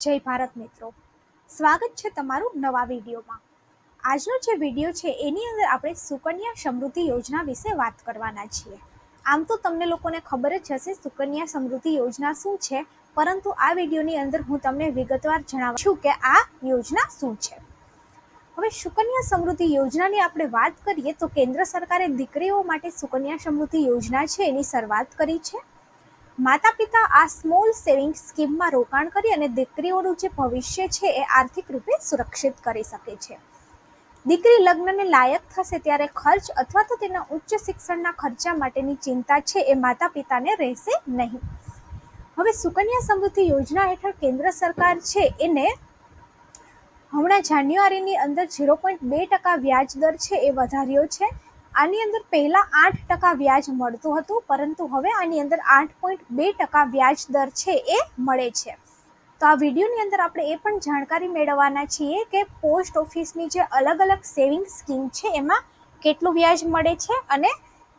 જય ભારત મિત્રો, સ્વાગત છે તમારું નવા વિડીયોમાં। આજનો જે વિડીયો છે એની અંદર આપણે સુકન્યા સમૃદ્ધિ યોજના વિશે વાત કરવાના છીએ। આમ તો તમને લોકોને ખબર જ હશે સુકન્યા સમૃદ્ધિ યોજના શું છે, પરંતુ આ વિડીયોની અંદર હું તમને વિગતવાર જણાવું છું કે આ યોજના શું છે। હવે સુકન્યા સમૃદ્ધિ યોજનાની આપણે વાત કરીએ તો કેન્દ્ર સરકારે દીકરીઓ માટે સુકન્યા સમૃદ્ધિ યોજના છે એની શરૂઆત કરી છે। માતા પિતા આ સ્મોલ સેવિંગ સ્કીમમાં રોકાણ કરી અને દીકરીઓનું જે ભવિષ્ય છે એ આર્થિક રૂપે સુરક્ષિત કરી શકે છે। દીકરી લગ્નને લાયક થશે ત્યારે ખર્ચ અથવા તો તેના ઉચ્ચ શિક્ષણના ખર્ચા માટેની ચિંતા છે એ માતા પિતાને રહેશે નહીં। હવે સુકન્યા સમૃદ્ધિ યોજના હેઠળ કેન્દ્ર સરકાર છે એને હમણાં જાન્યુઆરીની અંદર 0.2% વ્યાજ દર છે એ વધાર્યો છે। આની અંદર પહેલા 8% વ્યાજ મળતું હતું, પરંતુ હવે આની અંદર 8.2% વ્યાજ દર છે એ મળે છે। તો આ વિડીયોની અંદર આપણે એ પણ જાણકારી મેળવવાના છીએ કે પોસ્ટ ઓફિસની જે અલગ અલગ સેવિંગ સ્કીમ છે એમાં કેટલું વ્યાજ મળે છે અને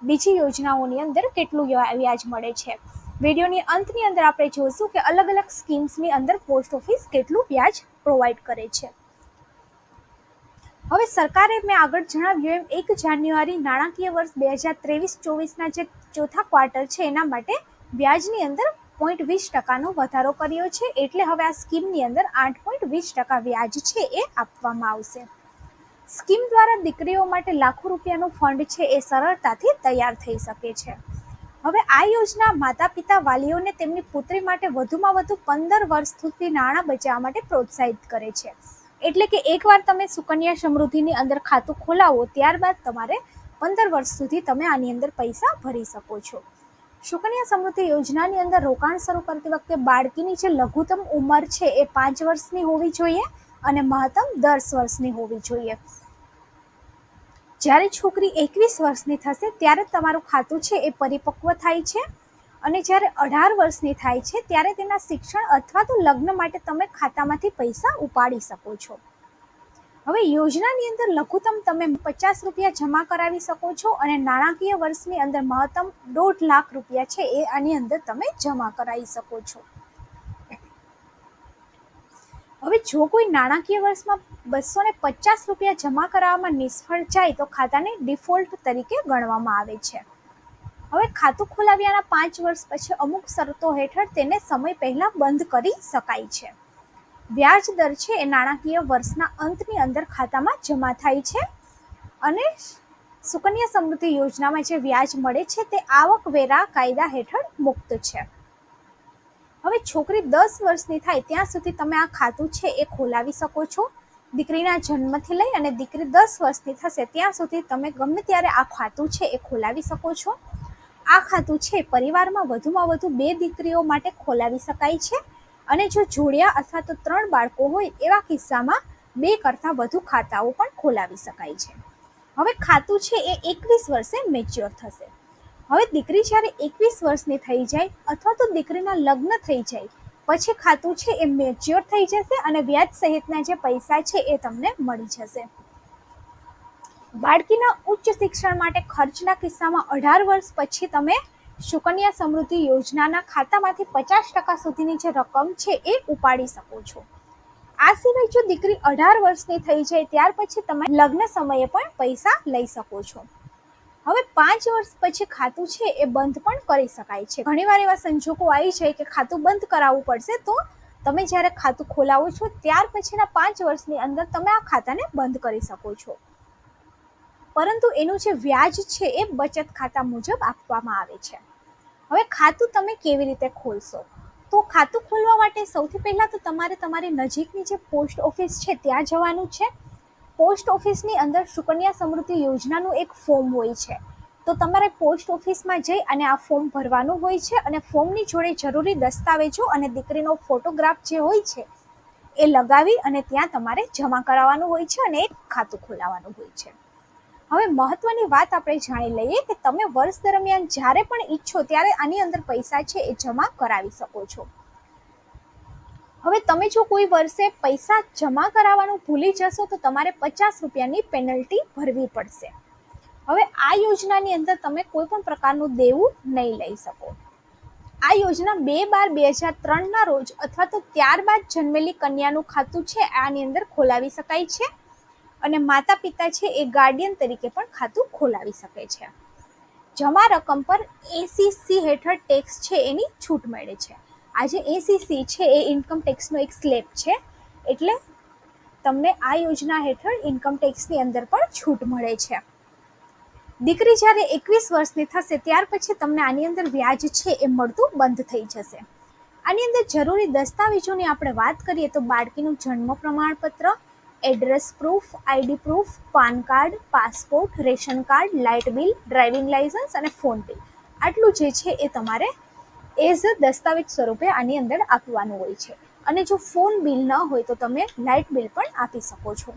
બીજી યોજનાઓની અંદર કેટલું વ્યાજ મળે છે। વિડીયોની અંતની અંદર આપણે જોઈશું કે અલગ અલગ સ્કીમ્સની અંદર પોસ્ટ ઓફિસ કેટલું વ્યાજ પ્રોવાઈડ કરે છે। હવે સરકારે મેં આગળ જણાવ્યું એમ 1 જાન્યુઆરી નાણાકીય વર્ષ 2023-24ના જે ચોથા ક્વાર્ટર છે એના માટે વ્યાજની અંદર 0.20%નો વધારો કર્યો છે, એટલે હવે આ સ્કીમની અંદર 8.20% વ્યાજ છે એ આપવામાં આવશે। સ્કીમ દ્વારા દીકરીઓ માટે લાખો રૂપિયાનું ફંડ છે એ સરળતાથી તૈયાર થઈ શકે છે। હવે આ યોજના માતા પિતા વાલીઓને તેમની પુત્રી માટે વધુમાં વધુ 15 વર્ષ સુધી નાણાં બચાવવા માટે પ્રોત્સાહિત કરે છે। એટલે કે એકવાર તમે સુકન્યા સમૃદ્ધિની અંદર ખાતું ખોલાવો ત્યારબાદ તમારે 15 વર્ષ સુધી તમે આની અંદર પૈસા ભરી શકો છો। સુકન્યા સમૃદ્ધિ યોજનાની અંદર રોકાણ શરૂ કરતી વખતે બાળકીની જે લઘુત્તમ ઉંમર છે એ 5 વર્ષની હોવી જોઈએ અને મહત્તમ 10 વર્ષની હોવી જોઈએ। જ્યારે છોકરી 21 વર્ષની થશે ત્યારે તમારું ખાતું છે એ પરિપક્વ થાય છે અને જ્યારે 18 વર્ષની થાય છે ત્યારે તેના શિક્ષણ અથવા તો લગ્ન માટે તમે ખાતામાંથી પૈસા ઉપાડી શકો છો। હવે યોજનાની અંદર લઘુત્તમ તમે 50 રૂપિયા જમા કરાવી શકો છો અને નાણાકીય વર્ષની અંદર મહત્તમ 1.5 લાખ રૂપિયા છે એ આની અંદર તમે જમા કરાવી શકો છો। હવે જો કોઈ નાણાકીય વર્ષમાં 250 રૂપિયા જમા કરાવવામાં નિષ્ફળ જાય તો ખાતાને ડિફોલ્ટ તરીકે ગણવામાં આવે છે। હવે ખાતું ખોલાવ્યાના 5 વર્ષ પછી અમુક શરતો હેઠળ તેને સમય પહેલા બંધ કરી શકાય છે। વ્યાજ દર છે એ નાણાકીય વર્ષના અંતની અંદર ખાતામાં જમા થાય છે અને સુકન્યા સમૃદ્ધિ યોજનામાં જે વ્યાજ મળે છે તે આવકવેરા કાયદા હેઠળ મુક્ત છે। હવે છોકરી 10 વર્ષની થાય ત્યાં સુધી તમે આ ખાતું છે એ ખોલાવી શકો છો। દીકરીના જન્મથી લઈ અને દીકરી 10 વર્ષની થશે ત્યાં સુધી તમે ગમે ત્યારે આ ખાતું છે એ ખોલાવી શકો છો। આ ખાતું છે પરિવારમાં વધુમાં વધુ 2 દીકરીઓ માટે ખોલાવી શકાય છે અને જો જોડિયા અથવા તો 3 બાળકો હોય એવા કિસ્સામાં 2 કરતાં વધુ ખાતાઓ પણ ખોલાવી શકાય છે। હવે ખાતું છે એ 21 વર્ષે મેચ્યોર થશે। હવે દીકરી જ્યારે 21 વર્ષની થઈ જાય અથવા તો દીકરીના લગ્ન થઈ જાય પછી ખાતું છે એ મેચ્યોર થઈ જશે અને વ્યાજ સહિતના જે પૈસા છે એ તમને મળી જશે। બાળકીના ઉચ્ચ શિક્ષણ માટે ખર્ચના કિસ્સામાં 18 વર્ષ પછી તમે સુકન્યા સમૃદ્ધિ યોજનાના ખાતામાંથી 50% સુધીની જે રકમ છે એ ઉપાડી શકો છો। આ સિવાય જો દીકરી 18 વર્ષની થઈ જાય ત્યાર પછી તમે લગ્ન સમયે પણ પૈસા લઈ શકો છો। હવે 5 વર્ષ પછી ખાતું છે એ બંધ પણ કરી શકાય છે। ઘણીવાર એવા સંજોગો આવી જાય કે ખાતું બંધ કરાવવું પડશે, તો તમે જ્યારે ખાતું ખોલાવો છો ત્યાર પછીના 5 વર્ષની અંદર તમે આ ખાતાને બંધ કરી શકો છો, પરંતુ એનું જે વ્યાજ છે એ બચત ખાતા મુજબ આપવામાં આવે છે। હવે ખાતું તમે કેવી રીતે ખોલશો? તો ખાતું ખોલવા માટે સૌથી પહેલા તો તમારે તમારી નજીકની જે પોસ્ટ ઓફિસ છે ત્યાં જવાનું છે। પોસ્ટ ઓફિસની અંદર સુકન્યા સમૃદ્ધિ યોજનાનું એક ફોર્મ હોય છે, તો તમારે પોસ્ટ ઓફિસમાં જઈ અને આ ફોર્મ ભરવાનું હોય છે અને ફોર્મની જોડે જરૂરી દસ્તાવેજો અને દીકરીનો ફોટોગ્રાફ જે હોય છે એ લગાવી અને ત્યાં તમારે જમા કરાવવાનું હોય છે અને એક ખાતું ખોલાવવાનું હોય છે। હવે મહત્વની વાત આપણે જાણી લઈએ કે તમે વર્ષ દરમિયાન જ્યારે પણ ઈચ્છો ત્યારે આની અંદર પૈસા છે એ જમા કરાવી શકો છો। હવે તમે જો કોઈ વર્ષે પૈસા જમા કરાવવાનું ભૂલી જશો તો તમારે 50 રૂપિયાની પેનલ્ટી ભરવી પડશે। હવે આ યોજનાની અંદર તમે કોઈ પણ પ્રકારનું દેવું નહીં લઈ શકો। આ યોજના 2/12/2003 રોજ અથવા તો ત્યારબાદ જન્મેલી કન્યાનું ખાતું છે આની અંદર ખોલાવી શકાય છે અને માતા પિતા છે એ ગાર્ડિયન તરીકે પણ ખાતું ખોલાવી શકે છે. જમા રકમ પર ACC હેઠળ ટેક્સ છે એની છૂટ મળે છે. આ જે ACC છે એ ઇન્કમ ટેક્સનો એક સ્લેબ છે, એટલે તમને આ યોજના હેઠળ ઇન્કમ ટેક્સની અંદર પણ છૂટ મળે છે. દીકરી જ્યારે 21 વર્ષની થશે ત્યાર પછી તમને આની અંદર વ્યાજ છે એ મળતું બંધ થઈ જશે. આની અંદર જરૂરી દસ્તાવેજોની આપણે વાત કરીએ તો બાળકીનું જન્મ પ્રમાણપત્ર, address proof, ID proof, PAN card, passport, ration card, light bill, driving licence અને ફોન બિલ, આટલું જે છે એ તમારે એઝ અ દસ્તાવેજ સ્વરૂપે આની અંદર આપવાનું હોય છે. અને જો ફોન બિલ ન હોય તો તમે લાઇટ બિલ પણ આપી શકો છો.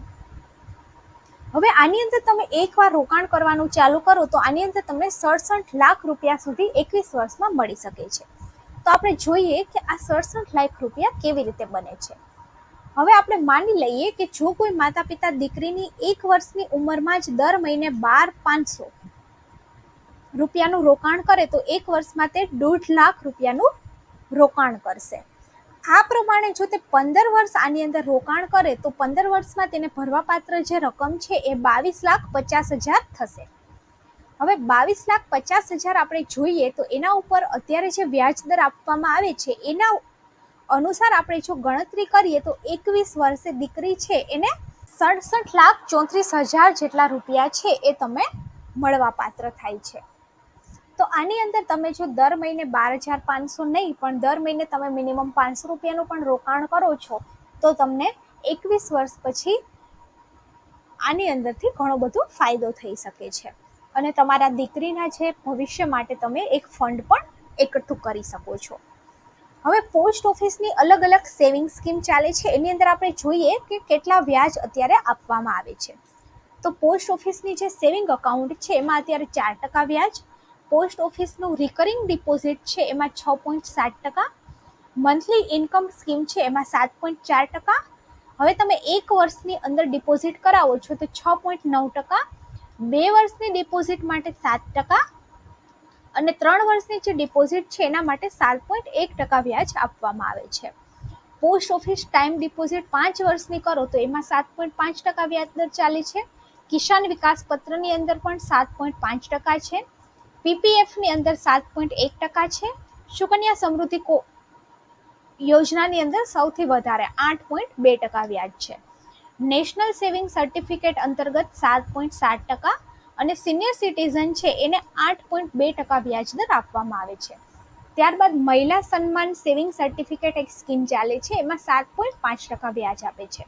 હવે આની અંદર તમે એકવાર રોકાણ કરવાનું ચાલુ કરો તો આની અંદર તમને 67 લાખ રૂપિયા સુધી 21 વર્ષમાં મળી શકે છે. તો આપણે જોઈએ કે આ 67 લાખ રૂપિયા કેવી રીતે બને છે. હવે આપણે માની લઈએ કે જો કોઈ માતા પિતા દીકરીની 1 વર્ષની ઉંમરમાં જ દર મહિને 12,500 રૂપિયાનું રોકાણ કરે તો 1 વર્ષમાં તે 1.5 લાખ રૂપિયાનું રોકાણ કરશે. આ પ્રમાણે જો તે 15 વર્ષ આની અંદર રોકાણ કરે તો 15 વર્ષમાં તેને ભરવાપાત્ર જે રકમ છે એ 22,50,000 થશે. હવે 22,50,000 આપણે જોઈએ તો એના ઉપર અત્યારે જે વ્યાજ દર આપવામાં આવે છે એના અનુસાર આપણે જો ગણતરી કરીએ તો 21 વર્ષે દીકરી છે એને 67,34,000 જેટલા રૂપિયા છે એ તમે મળવા પાત્ર થાય છે. તો આની અંદર તમે જો દર મહિને 12,500 નહીં પણ દર મહિને તમે મિનિમમ 500 રૂપિયાનું પણ રોકાણ કરો છો તો તમને 21 વર્ષ પછી આની અંદરથી ઘણો બધો ફાયદો થઈ શકે છે અને તમારા દીકરીના જે ભવિષ્ય માટે તમે એક ફંડ પણ એકઠું કરી શકો છો. હવે પોસ્ટ ઓફિસની અલગ અલગ સેવિંગ સ્કીમ ચાલે છે, એની અંદર આપણે જોઈએ કે કેટલા વ્યાજ અત્યારે આપવામાં આવે છે. તો પોસ્ટ ઓફિસની જે સેવિંગ અકાઉન્ટ છે એમાં અત્યારે 4% વ્યાજ, પોસ્ટ ઓફિસનું રિકરિંગ ડિપોઝિટ છે એમાં 6.7%, મંથલી ઇન્કમ સ્કીમ છે એમાં 7.4%. હવે તમે 1 વર્ષની અંદર ડિપોઝિટ કરાવો છો તો 6.9%, 2 વર્ષની ડિપોઝિટ માટે 7% અને 3 વર્ષની જે ડિપોઝિટ છે એના માટે 7.1% વ્યાજ આપવામાં આવે છે. પોસ્ટ ઓફિસ ટાઈમ ડિપોઝિટ 5 વર્ષની કરો તો એમાં 7.5% વ્યાજ દર ચાલે છે. કિસાન વિકાસ પત્રની અંદર પણ 7.5% છે. PPFની અંદર 7.1% છે. સુકન્યા સમૃદ્ધિ યોજનાની અંદર સૌથી વધારે 8.2% વ્યાજ છે. નેશનલ સેવિંગ સર્ટિફિકેટ અંતર્ગત 7.7% અને સિનિયર સિટીઝન છે એને 8.2% વ્યાજ દર આપવામાં આવે છે. ત્યારબાદ મહિલા સન્માન સેવિંગ સર્ટિફિકેટ એક સ્કીમ ચાલે છે એમાં 7.5% વ્યાજ આપે છે.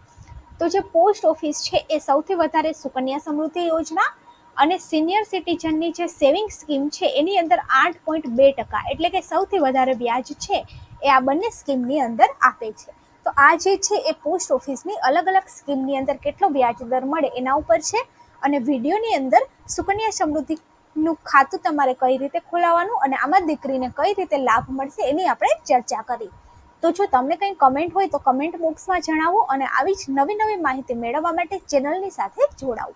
તો જે પોસ્ટ ઓફિસ છે એ સૌથી વધારે સુકન્યા સમૃદ્ધિ યોજના અને સિનિયર સિટીઝનની જે સેવિંગ સ્કીમ છે એની અંદર 8.2% એટલે કે સૌથી વધારે વ્યાજ છે એ આ બંને સ્કીમની અંદર આપે છે. તો આ જે છે એ પોસ્ટ ઓફિસની અલગ અલગ સ્કીમની અંદર કેટલો વ્યાજ દર મળે એના ઉપર છે અને વિડીયોની અંદર સુકન્યા સમૃદ્ધિનું ખાતું તમારે કઈ રીતે ખોલાવવાનું અને આમાં દીકરીને કઈ રીતે લાભ મળશે એની આપણે ચર્ચા કરી. તો જો તમને કંઈ કમેન્ટ હોય તો કમેન્ટ બોક્સમાં જણાવો અને આવી જ નવી નવી માહિતી મેળવવા માટે ચેનલની સાથે જોડાવો.